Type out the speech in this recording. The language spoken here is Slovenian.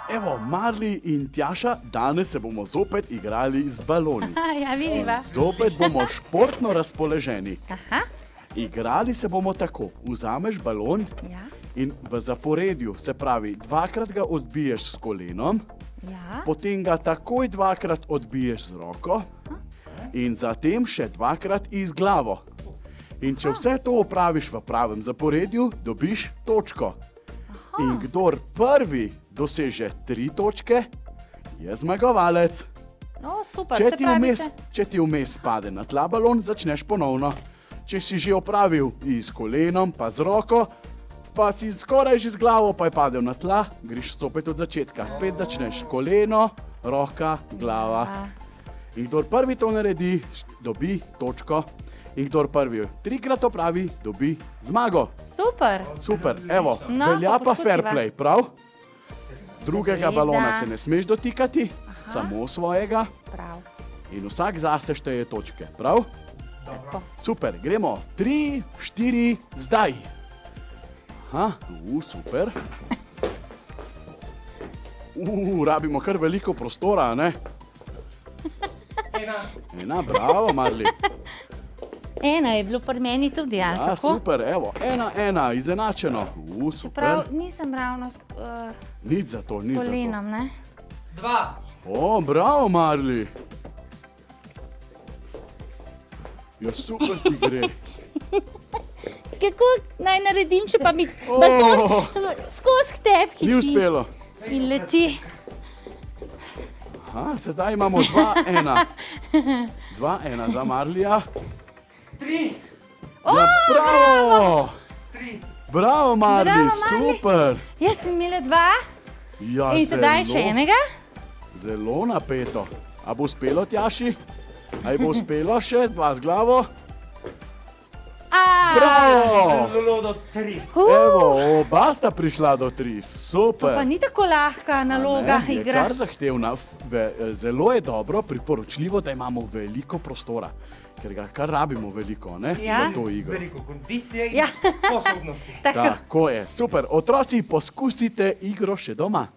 Evo, Marli in Tjaša, danes se bomo zopet igrali z baloni. Ja, vidiva. Zopet bomo športno razpoloženi. Aha, Igrali se bomo tako. Vzameš balon ja, in v zaporedju, se pravi, dvakrat ga odbiješ s kolenom, ja. potem ga takoj dvakrat odbiješ z roko in zatem še dvakrat iz glavo. In če vse to opraviš v pravem zaporedju, dobiš točko. In kdor prvi doseže 3 točke, je zmagovalec. O, super, se pravi se. Če ti vmes pade na tla balon, začneš ponovno. Če si že opravil i s kolenom, pa z roko, pa si skoraj že z glavo, pa je padel na tla, greš spet od začetka. Spet začneš koleno, roka, glava. In kdor prvi to naredi, dobi točko. In kdor prvi 3-krat opravi, dobi zmago. Super. Super, evo, No, velja pa poskusiva. fair play, prav? Drugega Seveda. balona se ne smeš dotikati, samo svojega. Prav. In vsak zase šteje točke, prav? Tako. Super, gremo. 3, 4, zdaj. Aha, super. Rabimo kar veliko prostora, ne? Ena, bravo, Marli. Ena je bilo pri meni tudi, ali Ja, tako? super, evo, 1-1, izenačeno. Prav, Super. nisem ravno Nič za to, s nič za to. kolenom, ne? 2. O, bravo, Marli. Ja, super ti gre. Kako naj naredim, če pa mi O. balon skozi tep hiti? Ni uspelo. In leti. Aha, sedaj imamo 2-1. 2-1 za Marlija. 3. Ja, bravo! 3. Bravo, Marli, Bravo, Marli. super. Jaz sem imela 2 Ja, in sedaj še enega. Zelo napeto. A bo uspelo, Tjaši? A ji bo uspelo še 2 z glavo? Bravo! Zelo do 3. Evo, oba sta prišla do 3. To Super. pa ni tako lahka naloga Je igra. kar zahtevna. Zelo je dobro, priporočljivo, da imamo veliko prostora, ker ga kar rabimo veliko, ne? Ja. Za to igro. Veliko kondicije in Ja. sposobnosti. Tako. Tako je, super. Otroci, poskusite igro še doma.